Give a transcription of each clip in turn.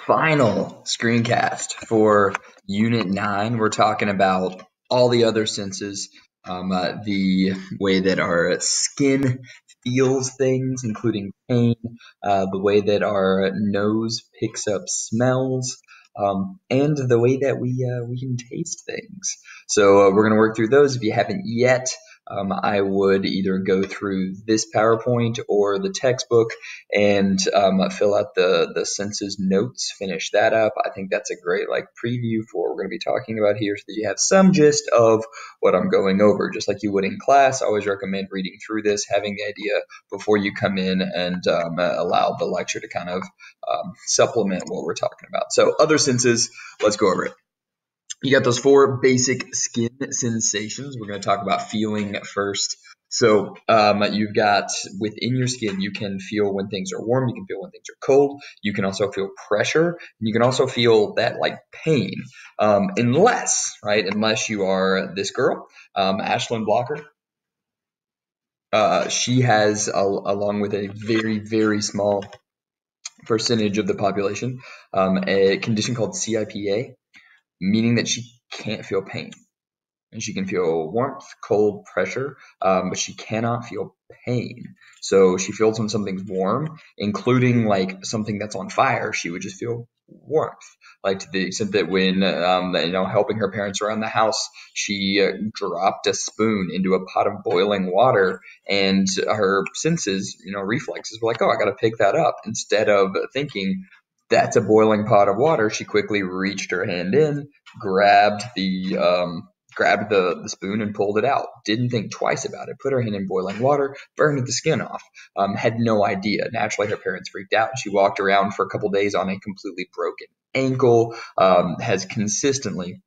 Final screencast for Unit 9. We're talking about all the other senses, the way that our skin feels things, including pain, the way that our nose picks up smells, and the way that we can taste things. So we're going to work through those. If you haven't yet, I would either go through this PowerPoint or the textbook and fill out the census notes, finish that up. I think that's a great preview for what we're going to be talking about here so that you have some gist of what I'm going over. Just like you would in class, I always recommend reading through this, having the idea before you come in, and allow the lecture to kind of supplement what we're talking about. So other senses, let's go over it. You got those four basic skin sensations. We're going to talk about feeling first. So you've got within your skin, you can feel when things are warm, you can feel when things are cold, you can also feel pressure, and you can also feel that pain, unless you are this girl, Ashlyn Blocker. She has, along with a very, very small percentage of the population, a condition called CIPA, meaning that she can't feel pain. And she can feel warmth, cold, pressure, but she cannot feel pain. So she feels when something's warm, including something that's on fire, she would just feel warmth. To the extent that when helping her parents around the house, she dropped a spoon into a pot of boiling water, and her senses, reflexes were like, oh, I got to pick that up. Instead of thinking that's a boiling pot of water, she quickly reached her hand in, grabbed the spoon and pulled it out. Didn't think twice about it. Put her hand in boiling water, burned the skin off. Had no idea. Naturally, her parents freaked out. She walked around for a couple days on a completely broken ankle. Has consistently,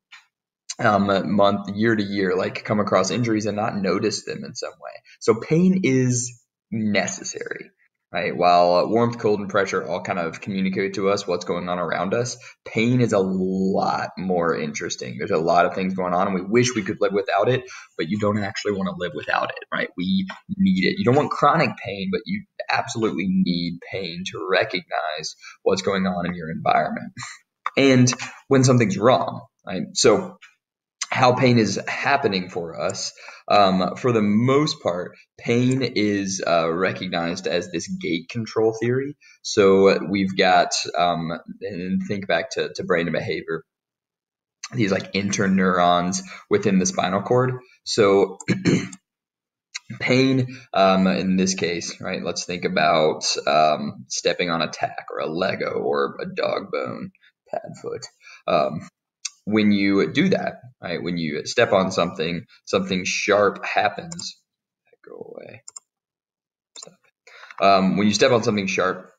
year to year, come across injuries and not noticed them in some way. So pain is necessary. Right? While warmth, cold, and pressure all kind of communicate to us what's going on around us, pain is a lot more interesting. There's a lot of things going on, and we wish we could live without it, but you don't actually want to live without it, right? We need it. You don't want chronic pain, but you absolutely need pain to recognize what's going on in your environment and when something's wrong, right? So how pain is happening for us. For the most part, pain is recognized as this gate control theory. So we've got, and think back to brain and behavior, these interneurons within the spinal cord. So pain, in this case, right, let's think about stepping on a tack or a Lego or a dog bone, pad foot. When you do that, right, when you step on something, something sharp happens. Go away. Stop. When you step on something sharp,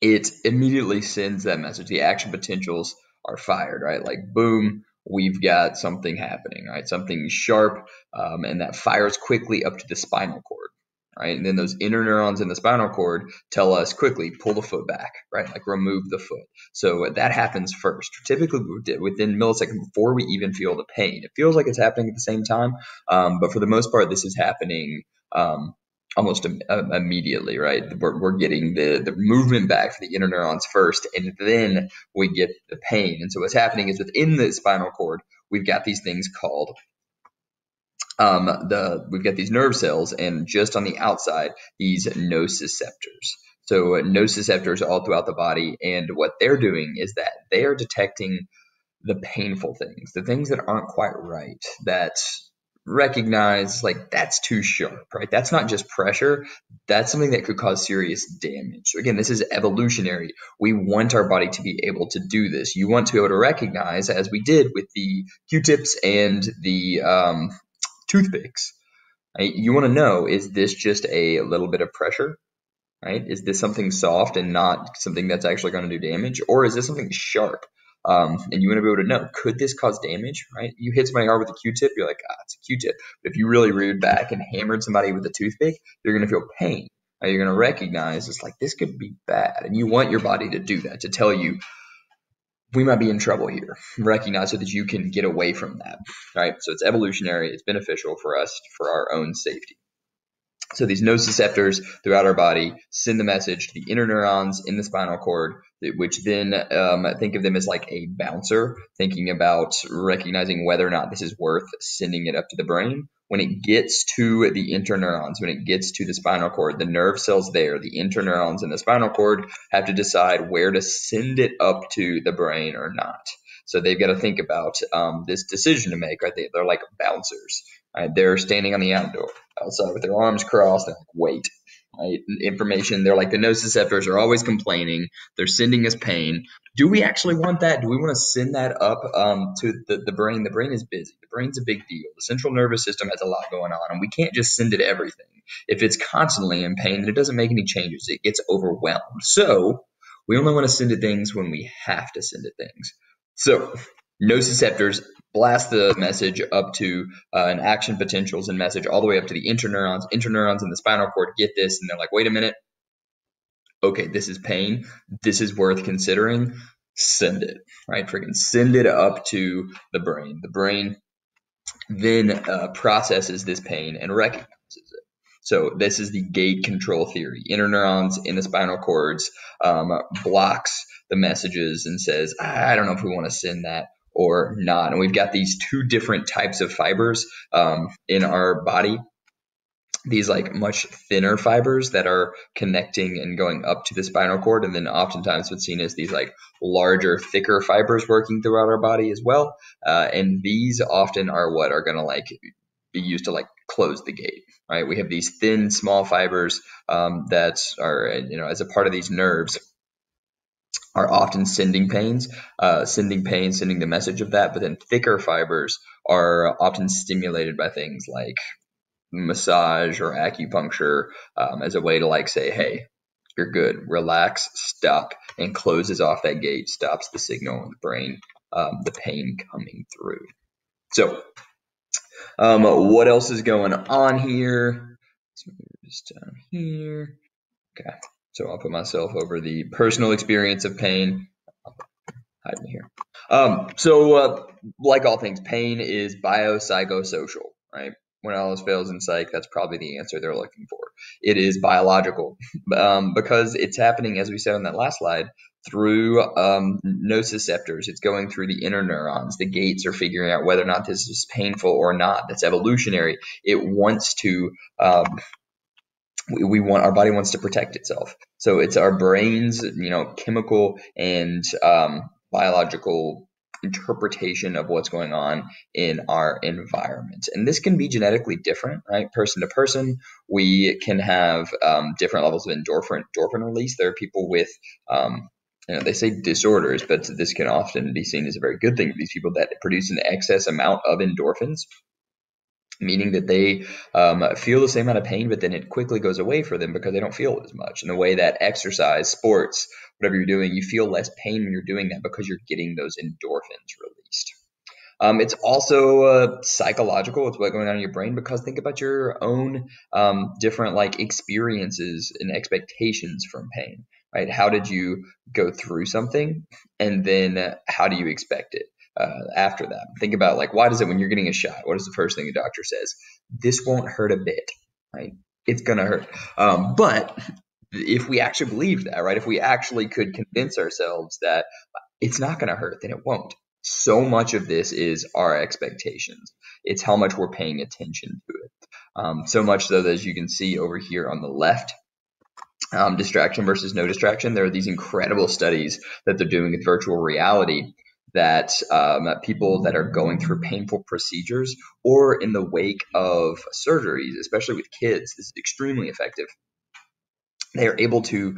it immediately sends that message. The action potentials are fired, right? Boom, we've got something happening, right? Something sharp, and that fires quickly up to the spinal cord. Right? And then those interneurons in the spinal cord tell us quickly, pull the foot back, right? Remove the foot. So that happens first, typically within milliseconds before we even feel the pain. It feels like it's happening at the same time, but for the most part, this is happening almost immediately, right? We're getting the movement back for the interneurons first, and then we get the pain. And so what's happening is within the spinal cord, we've got these things called we've got these nerve cells, and just on the outside, these nociceptors. So nociceptors all throughout the body, and what they're doing is that they are detecting the painful things, the things that aren't quite right, that recognize that's too sharp, right? That's not just pressure. That's something that could cause serious damage. So again, this is evolutionary. We want our body to be able to do this. You want to be able to recognize, as we did with the Q-tips and the toothpicks, right? You want to know, is this just a little bit of pressure, right? Is this something soft and not something that's actually going to do damage? Or is this something sharp? And you want to be able to know, could this cause damage, right? You hit somebody hard with a Q-tip, you're like, it's a Q-tip. But if you really reared back and hammered somebody with a toothpick, you're going to feel pain. Right? You're going to recognize it's this could be bad. And you want your body to do that, to tell you, we might be in trouble here. Recognize so that you can get away from that, right? So it's evolutionary. It's beneficial for us for our own safety. So these nociceptors throughout our body send the message to the interneurons in the spinal cord, which then think of them as like a bouncer, thinking about recognizing whether or not this is worth sending it up to the brain. When it gets to the interneurons, when it gets to the spinal cord, the nerve cells there, the interneurons in the spinal cord, have to decide where to send it up to the brain or not. So they've got to think about this decision to make, right? They're like bouncers. Right? They're standing on the outside with their arms crossed. They're like, wait. Right? Information. They're like the nociceptors are always complaining. They're sending us pain. Do we actually want that? Do we want to send that up to the brain? The brain is busy. The brain's a big deal. The central nervous system has a lot going on, and we can't just send it everything. If it's constantly in pain, then it doesn't make any changes. It gets overwhelmed. So we only want to send it things when we have to send it things. So nociceptors blast the message up to an action potentials and message all the way up to the interneurons. Interneurons in the spinal cord get this, and they're like, wait a minute. Okay, this is pain. This is worth considering. Send it, right? Freaking send it up to the brain. The brain then processes this pain and recognizes it. So this is the gate control theory. Interneurons in the spinal cords blocks the messages and says, I don't know if we want to send that or not. And we've got these two different types of fibers in our body. These like much thinner fibers that are connecting and going up to the spinal cord. And then oftentimes what's seen as these like larger, thicker fibers working throughout our body as well. And these often are what are going to like be used to like close the gate, right? We have these thin, small fibers that are, as a part of these nerves, are often sending pain, sending the message of that. But then thicker fibers are often stimulated by things like massage or acupuncture as a way to like say, hey, you're good, relax, stop, and closes off that gate, stops the signal in the brain, the pain coming through. So what else is going on here? So just down here. Okay, so I'll put myself over the personal experience of pain. Hide me here. So like all things, pain is biopsychosocial, right? When all else fails in psych, that's probably the answer they're looking for. It is biological because it's happening, as we said on that last slide, through nociceptors. It's going through the interneurons. The gates are figuring out whether or not this is painful or not. That's evolutionary. It wants to our body wants to protect itself. So it's our brain's, chemical and biological interpretation of what's going on in our environment. And this can be genetically different, right? Person to person, we can have different levels of endorphin release. There are people with, they say disorders, but this can often be seen as a very good thing for these people that produce an excess amount of endorphins, meaning that they feel the same amount of pain, but then it quickly goes away for them because they don't feel it as much. In the way that exercise, sports, whatever you're doing, you feel less pain when you're doing that because you're getting those endorphins released. It's also psychological. It's what's going on in your brain, because think about your own different like experiences and expectations from pain, right? How did you go through something, and then how do you expect it? After that, think about like, why does it, when you're getting a shot, what is the first thing a doctor says? This won't hurt a bit, right? It's gonna hurt. But if we actually believe that, right? If we actually could convince ourselves that it's not gonna hurt, then it won't. So much of this is our expectations. It's how much we're paying attention to it. So much so that, as you can see over here on the left, distraction versus no distraction, there are these incredible studies that they're doing with virtual reality that people that are going through painful procedures or in the wake of surgeries, especially with kids, this is extremely effective. They are able to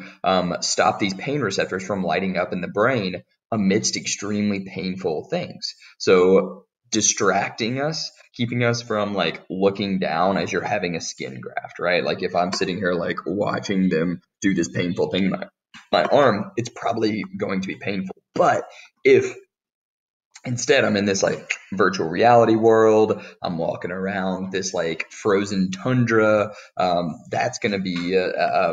stop these pain receptors from lighting up in the brain amidst extremely painful things. So distracting us, keeping us from like looking down as you're having a skin graft, right? Like if I'm sitting here like watching them do this painful thing in my arm, it's probably going to be painful. But if instead, I'm in this like virtual reality world, I'm walking around this like frozen tundra, that's going to be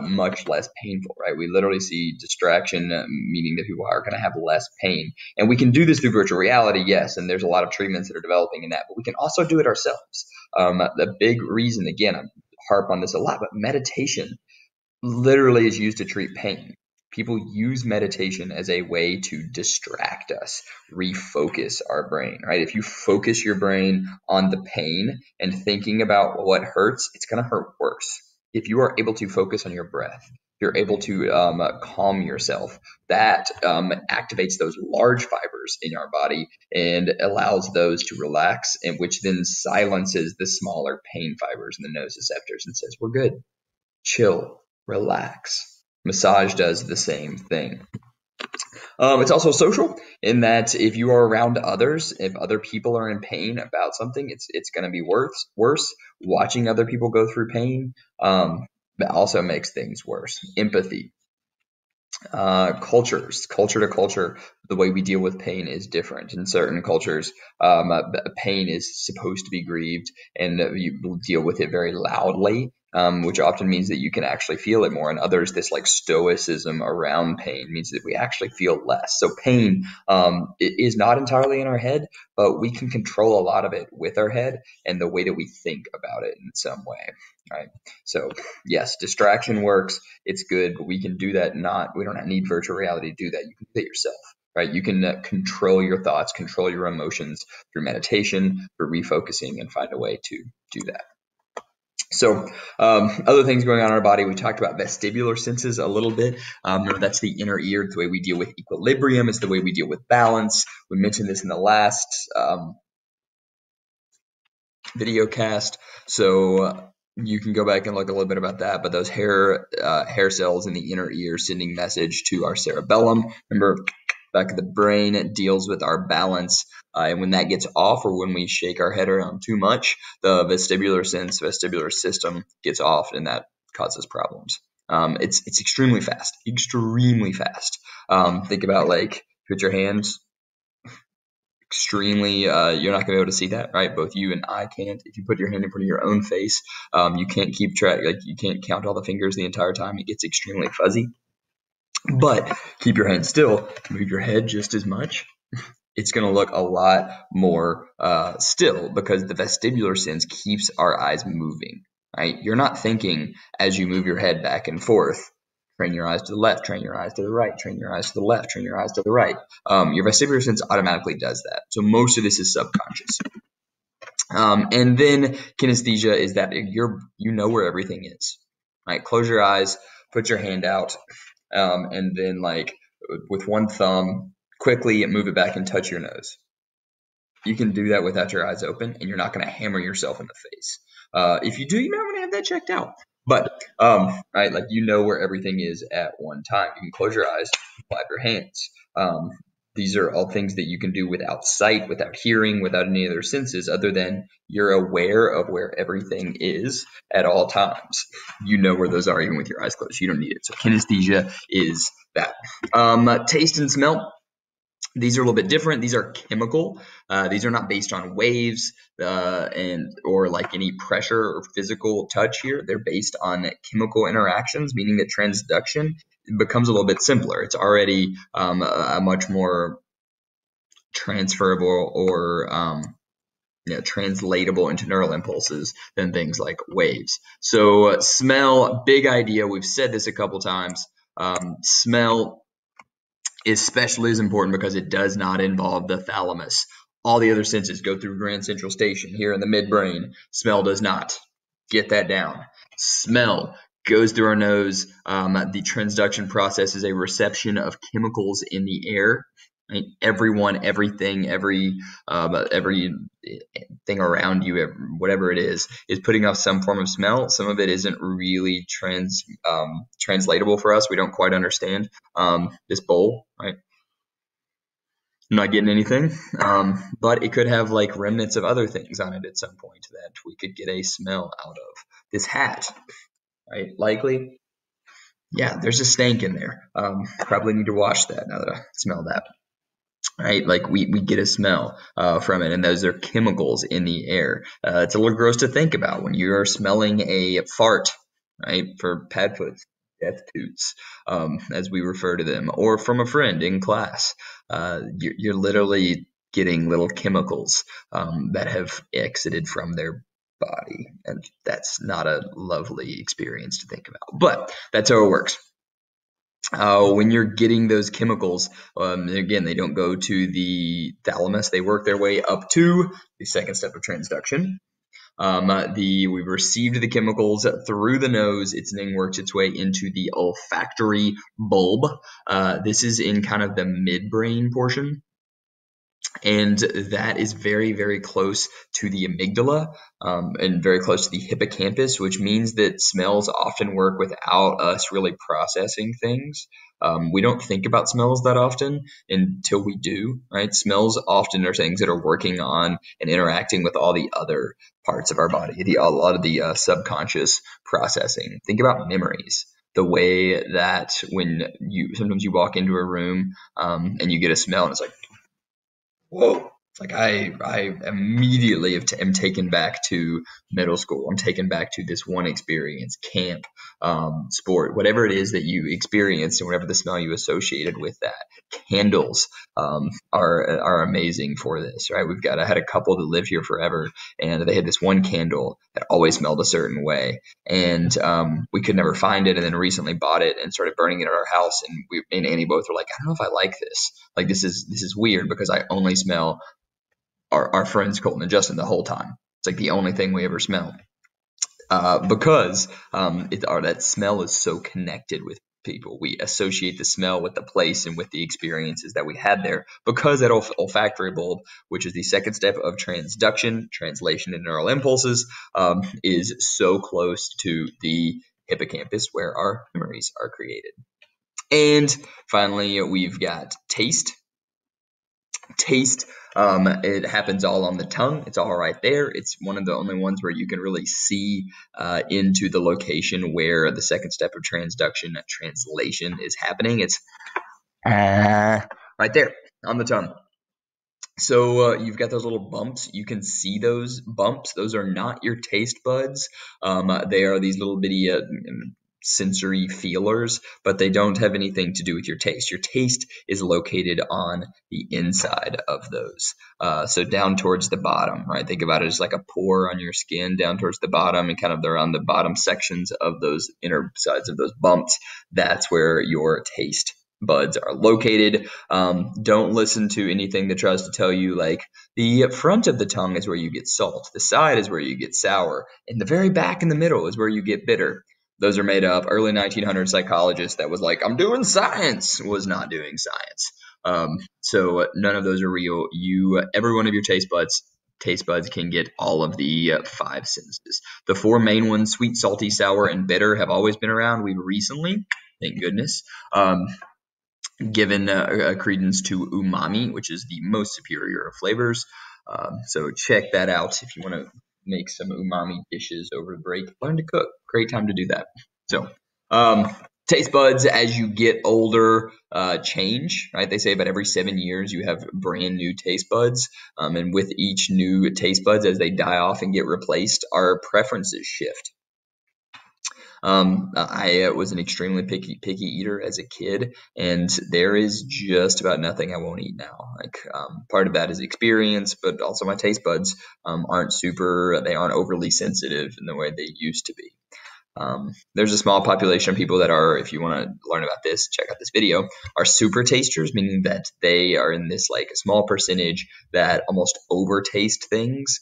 much less painful, right? We literally see distraction, meaning that people are going to have less pain. And we can do this through virtual reality, yes, and there's a lot of treatments that are developing in that, but we can also do it ourselves. The big reason, again, I'm harp on this a lot, but meditation literally is used to treat pain. People use meditation as a way to distract us, refocus our brain, right? If you focus your brain on the pain and thinking about what hurts, it's going to hurt worse. If you are able to focus on your breath, you're able to calm yourself. That activates those large fibers in our body and allows those to relax, and which then silences the smaller pain fibers in the nociceptors and says, we're good. Chill, relax. Massage does the same thing. It's also social in that if you are around others, if other people are in pain about something, it's going to be worse. Watching other people go through pain that also makes things worse. Empathy. Culture to culture, the way we deal with pain is different. In certain cultures, pain is supposed to be grieved, and you deal with it very loudly, which often means that you can actually feel it more. In others, this like stoicism around pain means that we actually feel less. So pain it is not entirely in our head, but we can control a lot of it with our head and the way that we think about it in some way. Right. So yes, distraction works. It's good, but we can do that. We don't need virtual reality to do that. You can do it yourself. Right. You can control your thoughts, control your emotions through meditation, through refocusing, and find a way to do that. So other things going on in our body, we talked about vestibular senses a little bit. That's the inner ear. It's the way we deal with equilibrium. It's the way we deal with balance. We mentioned this in the last video cast. So you can go back and look a little bit about that. But those hair cells in the inner ear sending message to our cerebellum. Remember, back of the brain, it deals with our balance. And when that gets off, or when we shake our head around too much, the vestibular system gets off, and that causes problems. It's extremely fast. Think about like put your hands extremely, you're not going to be able to see that, right? Both you and I can't. If you put your hand in front of your own face, you can't keep track, like you can't count all the fingers the entire time. It gets extremely fuzzy. But keep your hand still, move your head just as much. It's going to look a lot more still, because the vestibular sense keeps our eyes moving, right? You're not thinking as you move your head back and forth. Train your eyes to the left, train your eyes to the right, train your eyes to the left, train your eyes to the right. Your vestibular sense automatically does that. So most of this is subconscious. And then kinesthesia is that you know where everything is, right? Close your eyes, put your hand out, and then like with one thumb, quickly move it back and touch your nose. You can do that without your eyes open, and you're not going to hammer yourself in the face. If you do, you might want to have that checked out. But right, like you know where everything is at one time. You can close your eyes, clap your hands. These are all things that you can do without sight, without hearing, without any other senses, other than you're aware of where everything is at all times. You know where those are even with your eyes closed. You don't need it. So kinesthesia is that. Taste and smell. These are a little bit different. These are chemical. These are not based on waves or like any pressure or physical touch here. They're based on chemical interactions, meaning that transduction becomes a little bit simpler. It's already a much more transferable or translatable into neural impulses than things like waves. So smell, big idea. We've said this a couple times. Smell especially is important because it does not involve the thalamus. All the other senses go through Grand Central Station here in the midbrain. Smell does not. Get that down. Smell goes through our nose. The transduction process is a reception of chemicals in the air. Right? Everyone, everything, every thing around you, whatever it is putting off some form of smell. Some of it isn't really translatable for us. We don't quite understand. This bowl, right? I'm not getting anything, but it could have like remnants of other things on it at some point that we could get a smell out of. This hat, right? Likely, yeah, there's a stank in there. Probably need to wash that now that I smell that. Right, like we get a smell from it, and those are chemicals in the air. It's a little gross to think about when you're smelling a fart, right? For padfoots, death toots, as we refer to them, or from a friend in class. You're literally getting little chemicals that have exited from their body, and that's not a lovely experience to think about, but that's how it works. When you're getting those chemicals, again, they don't go to the thalamus. They work their way up to the second step of transduction. We've received the chemicals through the nose. It then works its way into the olfactory bulb. This is in kind of the midbrain portion. And that is very, very close to the amygdala, and very close to the hippocampus, which means that smells often work without us really processing things. We don't think about smells that often until we do, right? Smells often are things that are working on and interacting with all the other parts of our body, a lot of the subconscious processing. Think about memories. The way that sometimes you walk into a room and you get a smell and it's like, whoa. It's like I immediately am taken back to middle school. I'm taken back to this one experience, camp, sport, whatever it is that you experienced and whatever the smell you associated with that. Candles are amazing for this, right? I had a couple that lived here forever, and they had this one candle that always smelled a certain way, and we could never find it, and then recently bought it and started burning it at our house, and me and Annie both were like, I don't know if I like this. Like, this is weird because I only smell our friends Colton and Justin the whole time. It's like the only thing we ever smell, because that smell is so connected with people. We associate the smell with the place and with the experiences that we had there, because that olfactory bulb, which is the second step of transduction, translation into neural impulses, is so close to the hippocampus where our memories are created. And finally, we've got taste. Taste, it happens all on the tongue. It's all right there. It's one of the only ones where you can really see into the location where the second step of transduction, translation, is happening. It's right there on the tongue. So you've got those little bumps. You can see those bumps. Those are not your taste buds. They are these little bitty sensory feelers, but they don't have anything to do with your taste. Your taste is located on the inside of those. So down towards the bottom, right? Think about it as like a pore on your skin down towards the bottom, and kind of they're on the bottom sections of those inner sides of those bumps. That's where your taste buds are located. Don't listen to anything that tries to tell you like the front of the tongue is where you get salt, the side is where you get sour, and the very back in the middle is where you get bitter. Those are made up. Early 1900 psychologist that was like, I'm doing science, was not doing science. So none of those are real. Every one of your taste buds can get all of the 5 senses. The 4 main ones, sweet, salty, sour, and bitter, have always been around. We've recently, thank goodness, given credence to umami, which is the most superior of flavors. So check that out if you want to make some umami dishes over the break. Learn to cook. Great time to do that. So taste buds, as you get older, change, right? They say about every 7 years you have brand new taste buds. And with each new taste buds, as they die off and get replaced, our preferences shift. I was an extremely picky eater as a kid, and there is just about nothing I won't eat now. Like, part of that is experience, but also my taste buds they aren't overly sensitive in the way they used to be. There's a small population of people that are, if you want to learn about this, check out this video, are super tasters, meaning that they are in this like a small percentage that almost over taste things.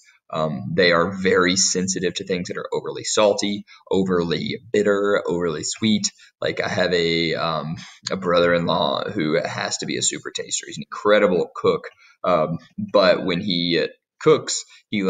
They are very sensitive to things that are overly salty, overly bitter, overly sweet. Like, I have a brother-in-law who has to be a super taster. He's an incredible cook, but when he cooks, he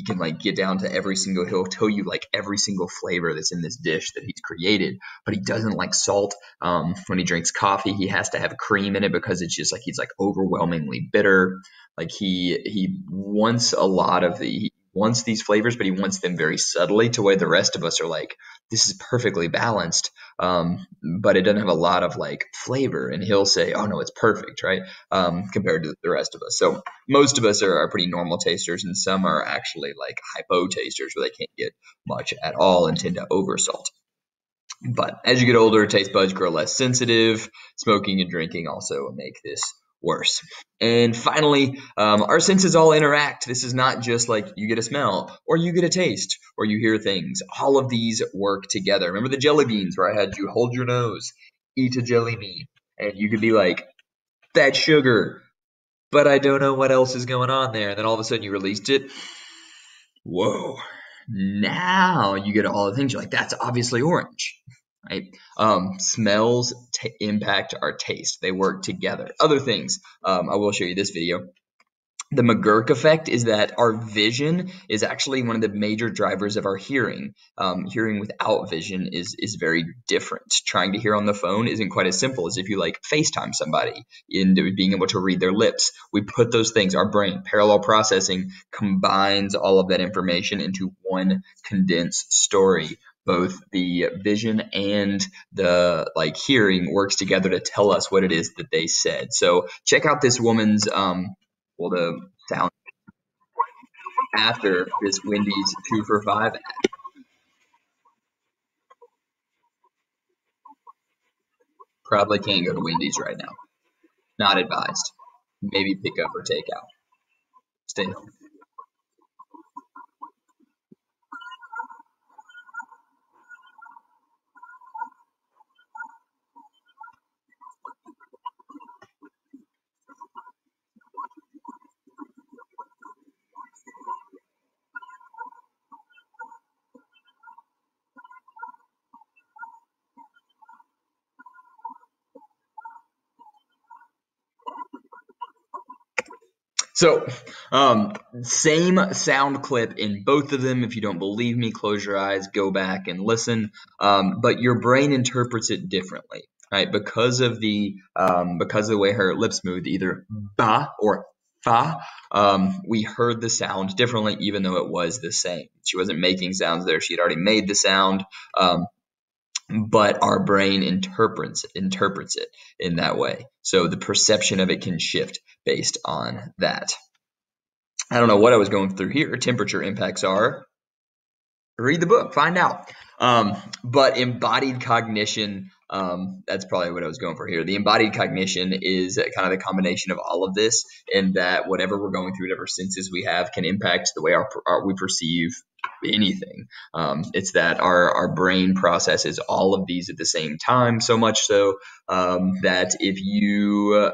can get down to he'll tell you like every single flavor that's in this dish that he's created, but he doesn't like salt. When he drinks coffee, he has to have cream in it because it's just like he's like overwhelmingly bitter. Like, he wants he wants these flavors, but he wants them very subtly, to where the rest of us are like, this is perfectly balanced, but it doesn't have a lot of like flavor, and he'll say, oh no, it's perfect, right? Compared to the rest of us. So most of us are pretty normal tasters, and some are actually like hypo tasters, where they can't get much at all and tend to oversalt. But as you get older, taste buds grow less sensitive. Smoking and drinking also make this worse. And finally, our senses all interact. This is not just like you get a smell or you get a taste or you hear things. All of these work together. Remember the jelly beans where I had you hold your nose, eat a jelly bean, and you could be like, that's sugar, but I don't know what else is going on there. And then all of a sudden you released it. Whoa. Now you get all the things. You're like, that's obviously orange. Right? Smells impact our taste. They work together. Other things, I will show you this video. The McGurk effect is that our vision is actually one of the major drivers of our hearing. Hearing without vision is very different. Trying to hear on the phone isn't quite as simple as if you like FaceTime somebody into being able to read their lips. We put those things, our brain, parallel processing, combines all of that information into one condensed story. Both the vision and the hearing works together to tell us what it is that they said. So check out this woman's the sound after this Wendy's 2 for $5. Probably can't go to Wendy's right now. Not advised. Maybe pick up or take out. Stay home. So, same sound clip in both of them. If you don't believe me, close your eyes, go back and listen. But your brain interprets it differently, right? Because of the way her lips moved, either ba or fa. We heard the sound differently, even though it was the same. She wasn't making sounds there; she had already made the sound. But our brain interprets it in that way. So the perception of it can shift based on that. I don't know what I was going through here. Temperature impacts are, read the book, find out. But embodied cognition, that's probably what I was going for here. The embodied cognition is kind of the combination of all of this, and that whatever we're going through, whatever senses we have, can impact the way we perceive anything. It's that our brain processes all of these at the same time, so much so that if you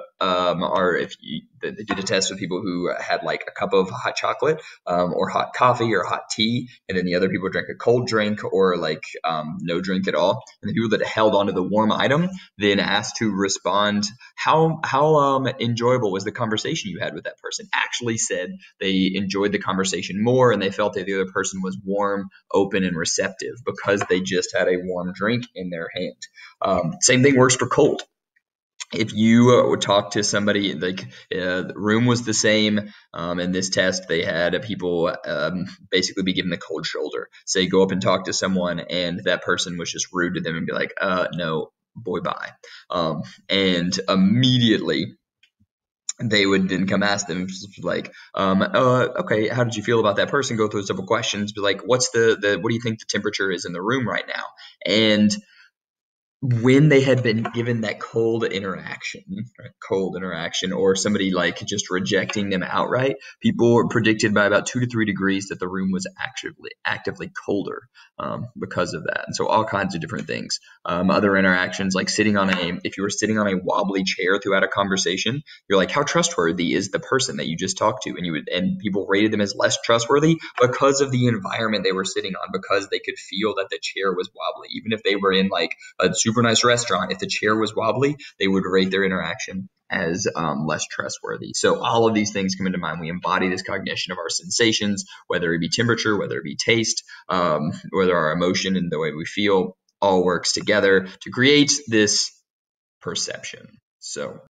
they did a test with people who had like a cup of hot chocolate or hot coffee or hot tea, and then the other people drank a cold drink or no drink at all, and the people that held onto the warm item then asked to respond how enjoyable was the conversation you had with that person, actually said they enjoyed the conversation more and they felt that the other person was warm, open, and receptive because they just had a warm drink in their hand. Same thing works for cold. If you would talk to somebody, the room was the same, in this test, they had people basically be given the cold shoulder. Say, go up and talk to someone, and that person was just rude to them and be like, no, boy, bye. And immediately they would then come ask them like, okay, how did you feel about that person? Go through several questions, be like, what do you think the temperature is in the room right now? And when they had been given that cold interaction, or somebody just rejecting them outright, people were predicted by about 2 to 3 degrees that the room was actively colder because of that. And so all kinds of different things. Other interactions, like if you were sitting on a wobbly chair throughout a conversation, you're like, how trustworthy is the person that you just talked to? And people rated them as less trustworthy because of the environment they were sitting on, because they could feel that the chair was wobbly. Even if they were in a super nice restaurant, if the chair was wobbly, they would rate their interaction as less trustworthy. So all of these things come into mind. We embody this cognition of our sensations, whether it be temperature, whether it be taste, whether our emotion and the way we feel, all works together to create this perception. So